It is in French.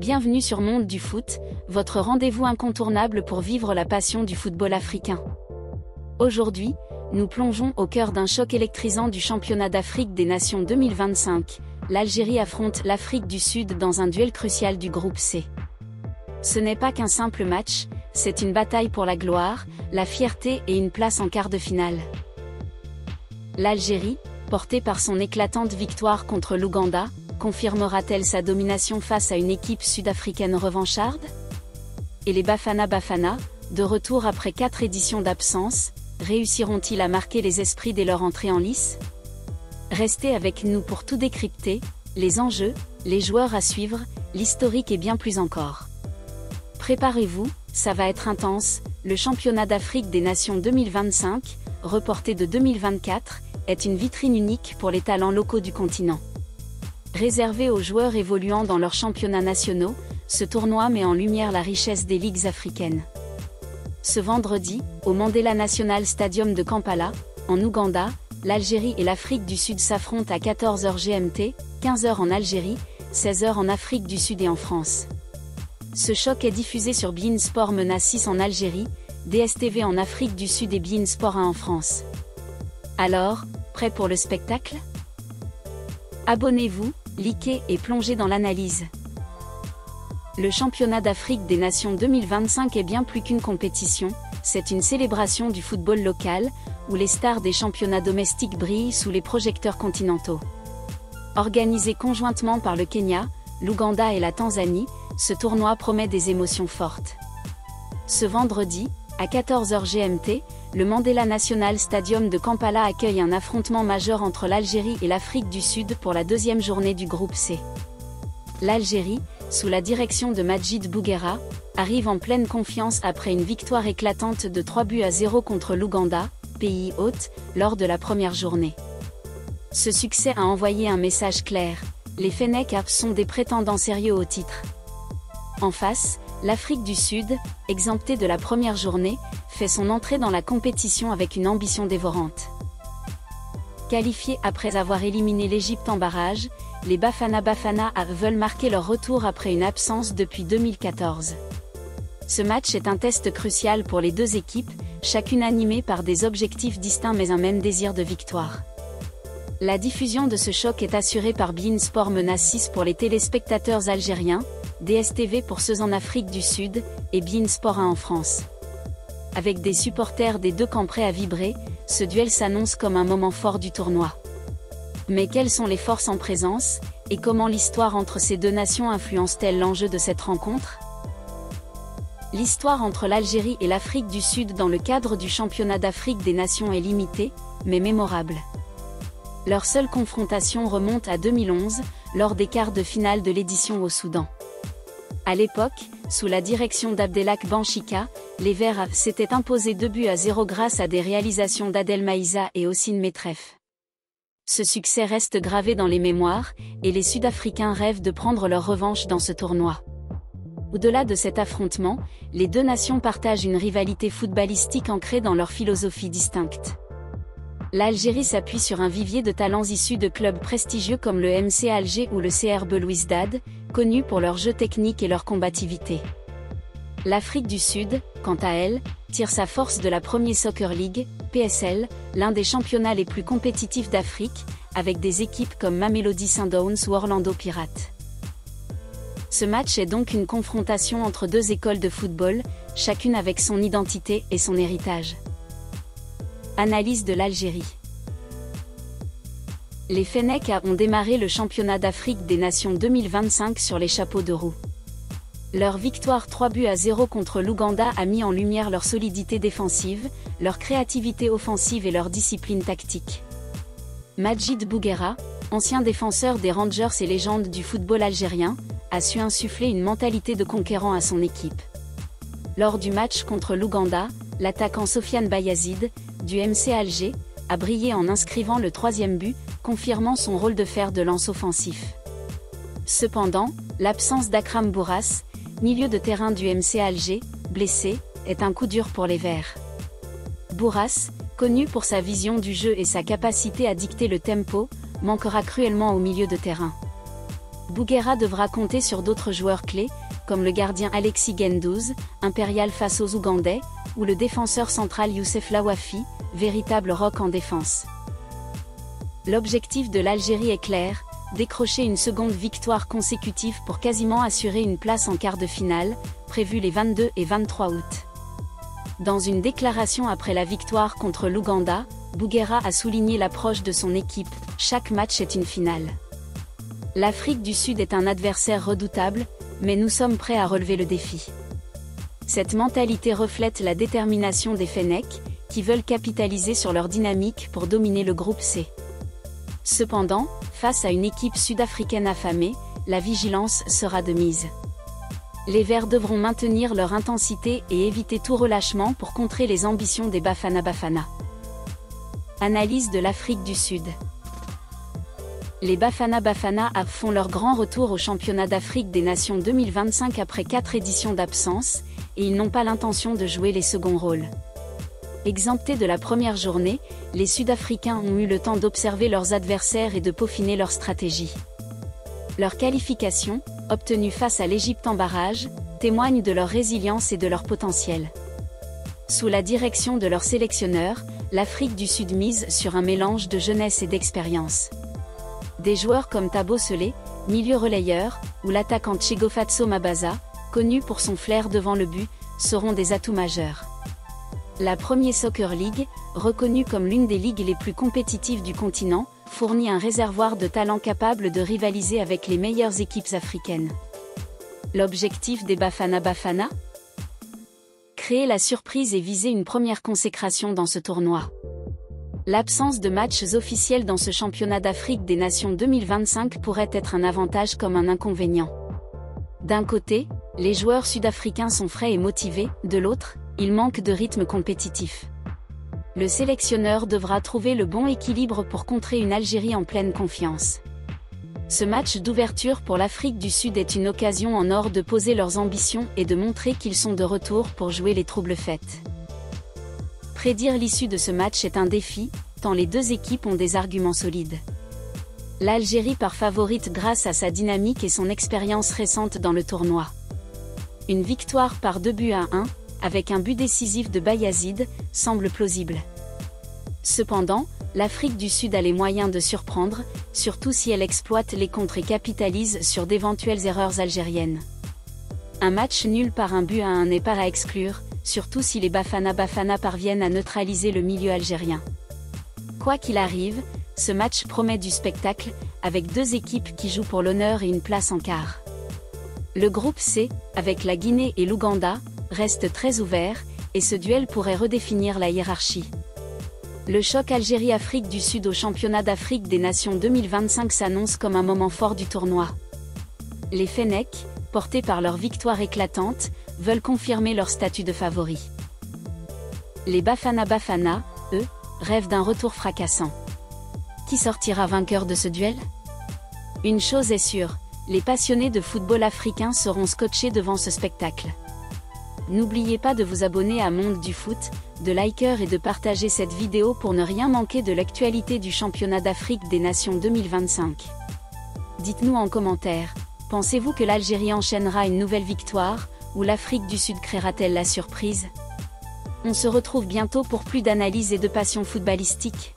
Bienvenue sur Monde du Foot, votre rendez-vous incontournable pour vivre la passion du football africain. Aujourd'hui, nous plongeons au cœur d'un choc électrisant du championnat d'Afrique des Nations 2025. L'Algérie affronte l'Afrique du Sud dans un duel crucial du groupe C. Ce n'est pas qu'un simple match, c'est une bataille pour la gloire, la fierté et une place en quart de finale. L'Algérie, portée par son éclatante victoire contre l'Ouganda, confirmera-t-elle sa domination face à une équipe sud-africaine revancharde? Et les Bafana Bafana, de retour après 4 éditions d'absence, réussiront-ils à marquer les esprits dès leur entrée en lice? Restez avec nous pour tout décrypter, les enjeux, les joueurs à suivre, l'historique et bien plus encore. Préparez-vous, ça va être intense. Le championnat d'Afrique des Nations 2025, reporté de 2024, est une vitrine unique pour les talents locaux du continent. Réservé aux joueurs évoluant dans leurs championnats nationaux, ce tournoi met en lumière la richesse des ligues africaines. Ce vendredi, au Mandela National Stadium de Kampala, en Ouganda, l'Algérie et l'Afrique du Sud s'affrontent à 14h GMT, 15h en Algérie, 16h en Afrique du Sud et en France. Ce choc est diffusé sur beIN Sport MENA 6 en Algérie, DSTV en Afrique du Sud et beIN Sport 1 en France. Alors, prêt pour le spectacle? Abonnez-vous, likez et plongez dans l'analyse. Le championnat d'Afrique des Nations 2025 est bien plus qu'une compétition, c'est une célébration du football local, où les stars des championnats domestiques brillent sous les projecteurs continentaux. Organisé conjointement par le Kenya, l'Ouganda et la Tanzanie, ce tournoi promet des émotions fortes. Ce vendredi, à 14h GMT, le Mandela National Stadium de Kampala accueille un affrontement majeur entre l'Algérie et l'Afrique du Sud pour la deuxième journée du groupe C. L'Algérie, sous la direction de Majid Bouguera, arrive en pleine confiance après une victoire éclatante de 3-0 contre l'Ouganda, pays hôte, lors de la première journée. Ce succès a envoyé un message clair, les Fennecs sont des prétendants sérieux au titre. En face, l'Afrique du Sud, exemptée de la première journée, fait son entrée dans la compétition avec une ambition dévorante. Qualifiés après avoir éliminé l'Égypte en barrage, les Bafana Bafana veulent marquer leur retour après une absence depuis 2014. Ce match est un test crucial pour les deux équipes, chacune animée par des objectifs distincts mais un même désir de victoire. La diffusion de ce choc est assurée par beIN Sport MENA 6 pour les téléspectateurs algériens, DSTV pour ceux en Afrique du Sud, et beIN Sport 1 en France. Avec des supporters des deux camps prêts à vibrer, ce duel s'annonce comme un moment fort du tournoi. Mais quelles sont les forces en présence, et comment l'histoire entre ces deux nations influence-t-elle l'enjeu de cette rencontre? L'histoire entre l'Algérie et l'Afrique du Sud dans le cadre du championnat d'Afrique des Nations est limitée, mais mémorable. Leur seule confrontation remonte à 2011, lors des quarts de finale de l'édition au Soudan. À l'époque, sous la direction d'Abdelak Banchika, les Verts s'étaient imposés 2-0 grâce à des réalisations d'Adel Maïza et Ossine Metref. Ce succès reste gravé dans les mémoires, et les Sud-Africains rêvent de prendre leur revanche dans ce tournoi. Au-delà de cet affrontement, les deux nations partagent une rivalité footballistique ancrée dans leur philosophie distincte. L'Algérie s'appuie sur un vivier de talents issus de clubs prestigieux comme le MC Alger ou le CR Belouizdad, connus pour leur jeu technique et leur combativité. L'Afrique du Sud, quant à elle, tire sa force de la Premier Soccer League, PSL, l'un des championnats les plus compétitifs d'Afrique, avec des équipes comme Mamelodi Sundowns ou Orlando Pirates. Ce match est donc une confrontation entre deux écoles de football, chacune avec son identité et son héritage. Analyse de l'Algérie. Les Fennecs ont démarré le championnat d'Afrique des Nations 2025 sur les chapeaux de roue. Leur victoire 3-0 contre l'Ouganda a mis en lumière leur solidité défensive, leur créativité offensive et leur discipline tactique. Majid Bouguera, ancien défenseur des Rangers et légende du football algérien, a su insuffler une mentalité de conquérant à son équipe. Lors du match contre l'Ouganda, l'attaquant Sofiane Bayazid, du MC Alger, a brillé en inscrivant le 3e but, confirmant son rôle de fer de lance offensif. Cependant, l'absence d'Akram Bourras, milieu de terrain du MC Alger, blessé, est un coup dur pour les Verts. Bourras, connu pour sa vision du jeu et sa capacité à dicter le tempo, manquera cruellement au milieu de terrain. Bouguera devra compter sur d'autres joueurs clés, comme le gardien Alexis Gendouzi, impérial face aux Ougandais, ou le défenseur central Youssef Lawafi, véritable roc en défense. L'objectif de l'Algérie est clair, décrocher une seconde victoire consécutive pour quasiment assurer une place en quart de finale, prévue les 22 et 23 août. Dans une déclaration après la victoire contre l'Ouganda, Bouguera a souligné l'approche de son équipe, chaque match est une finale. L'Afrique du Sud est un adversaire redoutable, mais nous sommes prêts à relever le défi. Cette mentalité reflète la détermination des Fennecs, qui veulent capitaliser sur leur dynamique pour dominer le groupe C. Cependant, face à une équipe sud-africaine affamée, la vigilance sera de mise. Les Verts devront maintenir leur intensité et éviter tout relâchement pour contrer les ambitions des Bafana Bafana. Analyse de l'Afrique du Sud. Les Bafana Bafana font leur grand retour au championnat d'Afrique des Nations 2025 après 4 éditions d'absence, et ils n'ont pas l'intention de jouer les seconds rôles. Exemptés de la première journée, les Sud-Africains ont eu le temps d'observer leurs adversaires et de peaufiner leur stratégie. Leur qualification, obtenue face à l'Égypte en barrage, témoigne de leur résilience et de leur potentiel. Sous la direction de leur sélectionneur, l'Afrique du Sud mise sur un mélange de jeunesse et d'expérience. Des joueurs comme Thabo Selé, milieu relayeur, ou l'attaquant Chigofatso Mabaza, connu pour son flair devant le but, seront des atouts majeurs. La Premier Soccer League, reconnue comme l'une des ligues les plus compétitives du continent, fournit un réservoir de talents capables de rivaliser avec les meilleures équipes africaines. L'objectif des Bafana Bafana ? Créer la surprise et viser une première consécration dans ce tournoi. L'absence de matchs officiels dans ce championnat d'Afrique des Nations 2025 pourrait être un avantage comme un inconvénient. D'un côté, les joueurs sud-africains sont frais et motivés, de l'autre, ils manquent de rythme compétitif. Le sélectionneur devra trouver le bon équilibre pour contrer une Algérie en pleine confiance. Ce match d'ouverture pour l'Afrique du Sud est une occasion en or de poser leurs ambitions et de montrer qu'ils sont de retour pour jouer les troubles fêtes. Prédire l'issue de ce match est un défi, tant les deux équipes ont des arguments solides. L'Algérie part favorite grâce à sa dynamique et son expérience récente dans le tournoi. Une victoire par 2-1, avec un but décisif de Bayazid, semble plausible. Cependant, l'Afrique du Sud a les moyens de surprendre, surtout si elle exploite les contres et capitalise sur d'éventuelles erreurs algériennes. Un match nul par 1-1 n'est pas à exclure, surtout si les Bafana Bafana parviennent à neutraliser le milieu algérien. Quoi qu'il arrive, ce match promet du spectacle, avec deux équipes qui jouent pour l'honneur et une place en quart. Le groupe C, avec la Guinée et l'Ouganda, reste très ouvert, et ce duel pourrait redéfinir la hiérarchie. Le choc Algérie-Afrique du Sud au championnat d'Afrique des Nations 2025 s'annonce comme un moment fort du tournoi. Les Fennecs, portés par leur victoire éclatante, veulent confirmer leur statut de favoris. Les Bafana Bafana, eux, rêvent d'un retour fracassant. Qui sortira vainqueur de ce duel ? Une chose est sûre, les passionnés de football africain seront scotchés devant ce spectacle. N'oubliez pas de vous abonner à Monde du Foot, de liker et de partager cette vidéo pour ne rien manquer de l'actualité du championnat d'Afrique des Nations 2025. Dites-nous en commentaire, pensez-vous que l'Algérie enchaînera une nouvelle victoire, ou l'Afrique du Sud créera-t-elle la surprise ? On se retrouve bientôt pour plus d'analyses et de passion footballistique.